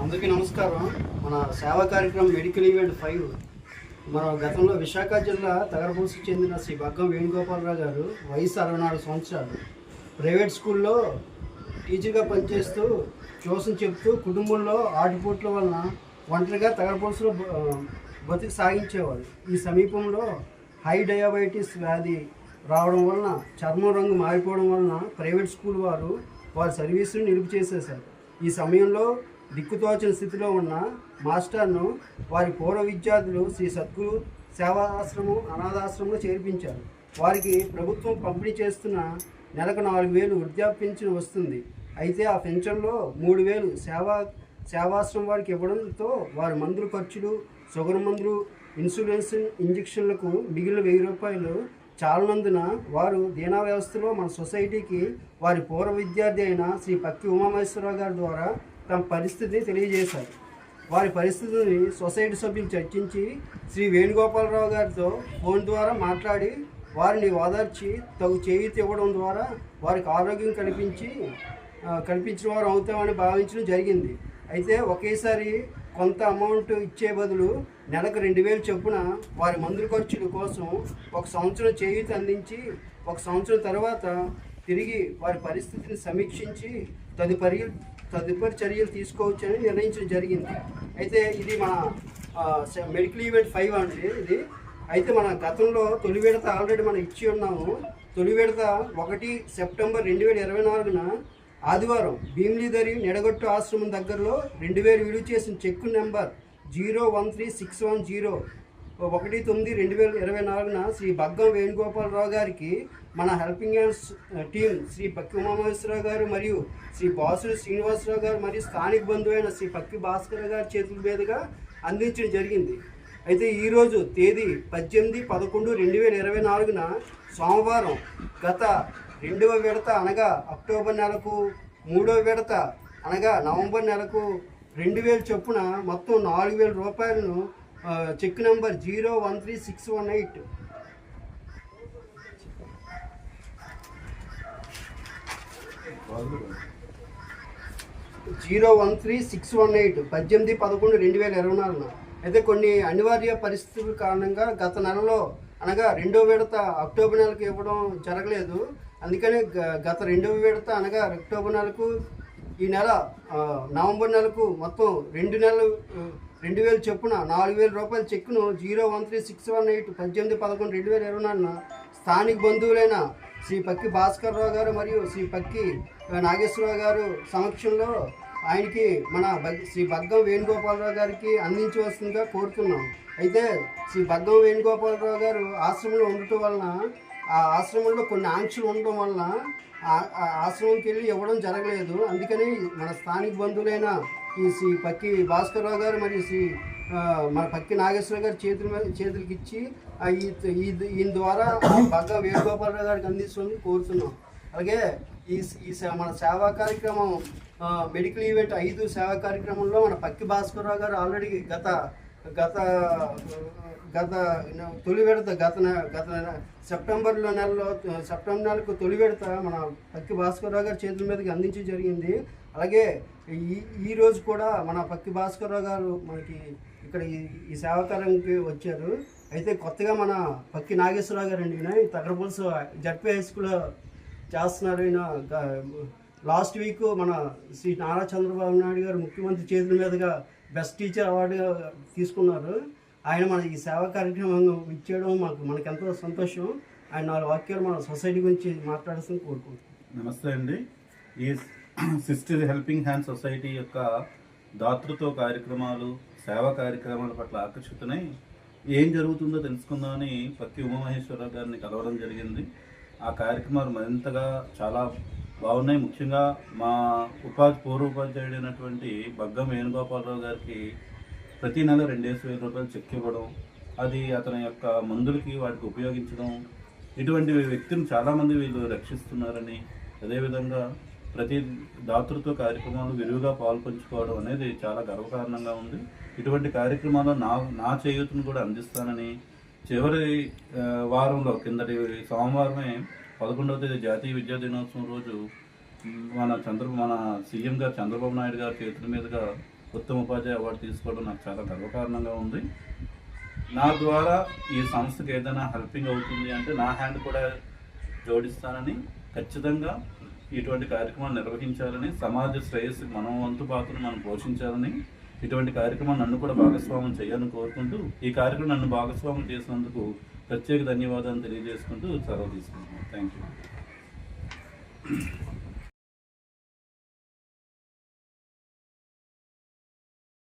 అందరికీ నమస్కారం. మన సేవా కార్యక్రమం మెడికల్ ఈవెంట్ 5 మన గతంలో విశాఖ జిల్లా తగరపూసకు చెందిన శ్రీ బగ్గం వేణుగోపాలరావు గారు వయసు 64 సంవత్సరాలు ప్రైవేట్ స్కూల్లో టీచర్గా పనిచేస్తూ ట్యూషన్ చెప్తూ కుటుంబంలో ఆటుపోట్ల వలన ఒంటరిగా తగరపూసలో బతికి సాగించేవారు. ఈ సమీపంలో హై డయాబెటీస్ వ్యాధి రావడం వలన చర్మం రంగు మారిపోవడం వలన ప్రైవేట్ స్కూల్ వారి సర్వీసును నిలుపు చేసేశారు. ఈ సమయంలో దిక్కుతోచని స్థితిలో ఉన్న మాస్టర్ను వారి పూర్వ విద్యార్థులు శ్రీ సద్గురు సేవాశ్రమం అనాథాశ్రమంలో చేర్పించారు. వారికి ప్రభుత్వం పంపిణీ చేస్తున్న నెలకు 4,000 వృద్ధాప్య పెన్షన్ వస్తుంది. అయితే ఆ పెన్షన్లో 3,000 సేవాశ్రమం వారికి ఇవ్వడంతో వారి మందుల ఖర్చులు, షుగర్ మందులు, ఇన్సూరెన్స్, ఇంజక్షన్లకు మిగిలిన 1,000 రూపాయలు చాలనందున వారు దీనా వ్యవస్థలో మన సొసైటీకి వారి పూర్వ విద్యార్థి అయిన శ్రీ పక్కి ఉమామహేశ్వరరావు గారి ద్వారా తమ పరిస్థితిని తెలియజేశారు. వారి పరిస్థితిని సొసైటీ సభ్యులు చర్చించి శ్రీ వేణుగోపాలరావు గారితో ఫోన్ ద్వారా మాట్లాడి వారిని ఓదార్చి తగు చేయూత ఇవ్వడం ద్వారా వారికి ఆరోగ్యం కల్పించిన వారు అవుతామని భావించడం జరిగింది. అయితే ఒకేసారి కొంత అమౌంట్ ఇచ్చే బదులు నెలకు 2,000 చొప్పున వారి మందుల ఖర్చుల కోసం 1 సంవత్సరం చేయూత అందించి 1 సంవత్సరం తర్వాత తిరిగి వారి పరిస్థితిని సమీక్షించి తదుపరి చర్యలు తీసుకోవచ్చని నిర్ణయించడం జరిగింది. అయితే ఇది మన మెడికల్ ఈవెంట్ 5 అండి ఇది. అయితే మన గతంలో తొలి విడత ఆల్రెడీ మనం ఇచ్చి ఉన్నాము. తొలి విడత 1 సెప్టెంబర్ 2024న ఆదివారం భీమిలీదరి నిడగొట్టు ఆశ్రమం దగ్గరలో 2,000 విలువ చేసిన చెక్కు నెంబర్ 01361019/2024న శ్రీ బగ్గం వేణుగోపాలరావు గారికి మన helping hands team Shri Pakki Umamaheswararao గారు మరియు శ్రీ బాసులు శ్రీనివాసరావు గారు మరియు స్థానిక బంధువైన శ్రీ పక్కి భాస్కర్ గారి చేతుల మీదుగా అందించడం జరిగింది. అయితే ఈరోజు తేదీ 18/11/2024న సోమవారం గత 2వ విడత అనగా అక్టోబర్ నెలకు, 3వ విడత అనగా నవంబర్ నెలకు 2,000 చొప్పున మొత్తం 4,000 రూపాయలను చెక్ నెంబర్ 013618 18/11/2024 అయితే కొన్ని అనివార్య పరిస్థితుల కారణంగా గత నెలలో అనగా 2వ విడత అక్టోబర్ నెలకు ఇవ్వడం జరగలేదు. అందుకని గత 2వ విడత అనగా అక్టోబర్ నెలకు, ఈ నెల నవంబర్ నెలకు మొత్తం 2 నెలలు 2,000 చొప్పున 4,000 రూపాయల చెక్కును 013618 18/11/2024న స్థానిక బంధువులైన శ్రీ పక్కి భాస్కర్రావు గారు మరియు శ్రీ పక్కి నాగేశ్వరరావు గారు సమక్షంలో ఆయనకి మన శ్రీ బగ్గం వేణుగోపాలరావు గారికి అందించవలసిందిగా కోరుతున్నాం. అయితే శ్రీ బగ్గం వేణుగోపాలరావు గారు ఆశ్రమంలో ఉండటం వలన ఆ ఆశ్రమంలో కొన్ని ఆంక్షలు ఉండడం వలన ఆశ్రమంకి వెళ్ళి ఇవ్వడం జరగలేదు. అందుకని మన స్థానిక బంధువులైన ఈ శ్రీ పక్కి భాస్కర్రావు గారు మరియు మన పక్కి నాగేశ్వర గారి చేతులకి ఇచ్చి ఈయన ద్వారా బగ్గం వేణుగోపాలరావు గారికి అందిస్తుంది కోరుతున్నాం. అలాగే ఈ మన సేవా కార్యక్రమం మెడికల్ ఈవెంట్ 5 సేవా కార్యక్రమంలో మన పక్కి భాస్కర్రావు గారు ఆల్రెడీ గత తొలి విడత గత సెప్టెంబర్ నెలకు తొలి విడత మన పక్కి భాస్కర్రావు గారి చేతుల మీదకి అందించడం జరిగింది. అలాగే ఈ రోజు కూడా మన పక్కి భాస్కర్రావు గారు మనకి ఇక్కడ ఈ సేవాకార్యానికి వచ్చారు. అయితే కొత్తగా మన పక్కి నాగేశ్వరరావు గారు అండి తగరపులుసు జడ్పీ హై స్కూల్లో చేస్తున్నారు. ఈయన లాస్ట్ వీక్ మన శ్రీ నారా చంద్రబాబు నాయుడు గారు ముఖ్యమంత్రి చేతుల మీదుగా బెస్ట్ టీచర్ అవార్డు తీసుకున్నారు. ఆయన మన ఈ సేవా కార్యక్రమం ఇచ్చేయడం మనకెంతో సంతోషం. ఆయన 4 వాక్యాలు మన సొసైటీ గురించి మాట్లాడాల్సింది కోరుకుంటున్నాం. నమస్తే అండి. ఈ సిస్టర్ హెల్పింగ్ హ్యాండ్ సొసైటీ యొక్క దాతృత్వ కార్యక్రమాలు, సేవా కార్యక్రమాల పట్ల ఆకర్షితునై ఏం జరుగుతుందో తెలుసుకుందామని పక్కి ఉమామహేశ్వరరావు గారిని కలవడం జరిగింది. ఆ కార్యక్రమాలు మరింతగా చాలా బాగున్నాయి. ముఖ్యంగా మా పూర్వ ఉపాధ్యాయుడైనటువంటి బగ్గం వేణుగోపాలరావు గారికి ప్రతి నెల 2,000 రూపాయలు చెక్ ఇవ్వడం, అది అతని యొక్క మందులకి వాటికి ఉపయోగించడం, ఇటువంటి వ్యక్తిని చాలామంది వీళ్ళు రక్షిస్తున్నారని, అదేవిధంగా ప్రతి దాతృత్వ కార్యక్రమాలు విరివిగా పాల్పంచుకోవడం అనేది చాలా గర్వకారణంగా ఉంది. ఇటువంటి కార్యక్రమాల్లో నా చేయూతను కూడా అందిస్తానని చివరి వారంలో కిందటి సోమవారమే 11వ తేదీ జాతీయ విద్యా దినోత్సవం రోజు మన సీఎం గారు చంద్రబాబు నాయుడు గారి చేతుల మీదుగా ఉత్తమ ఉపాధ్యాయ అవార్డు తీసుకోవడం నాకు చాలా గర్వకారణంగా ఉంది. నా ద్వారా ఈ సంస్థకి ఏదైనా హెల్పింగ్ అవుతుంది అంటే నా హ్యాండ్ కూడా జోడిస్తానని, ఖచ్చితంగా ఇటువంటి కార్యక్రమాలు నిర్వహించాలని, సమాజ శ్రేయస్సుకి మనం వంతు పాత్రను మనం పోషించాలని, ఇటువంటి కార్యక్రమాన్ని నన్ను కూడా భాగస్వామ్యం చేయాలని కోరుకుంటూ ఈ కార్యక్రమం నన్ను భాగస్వామ్యం చేసినందుకు ప్రత్యేక ధన్యవాదాలు తెలియజేసుకుంటూ సెలవు తీసుకుంటున్నాను. Thank you.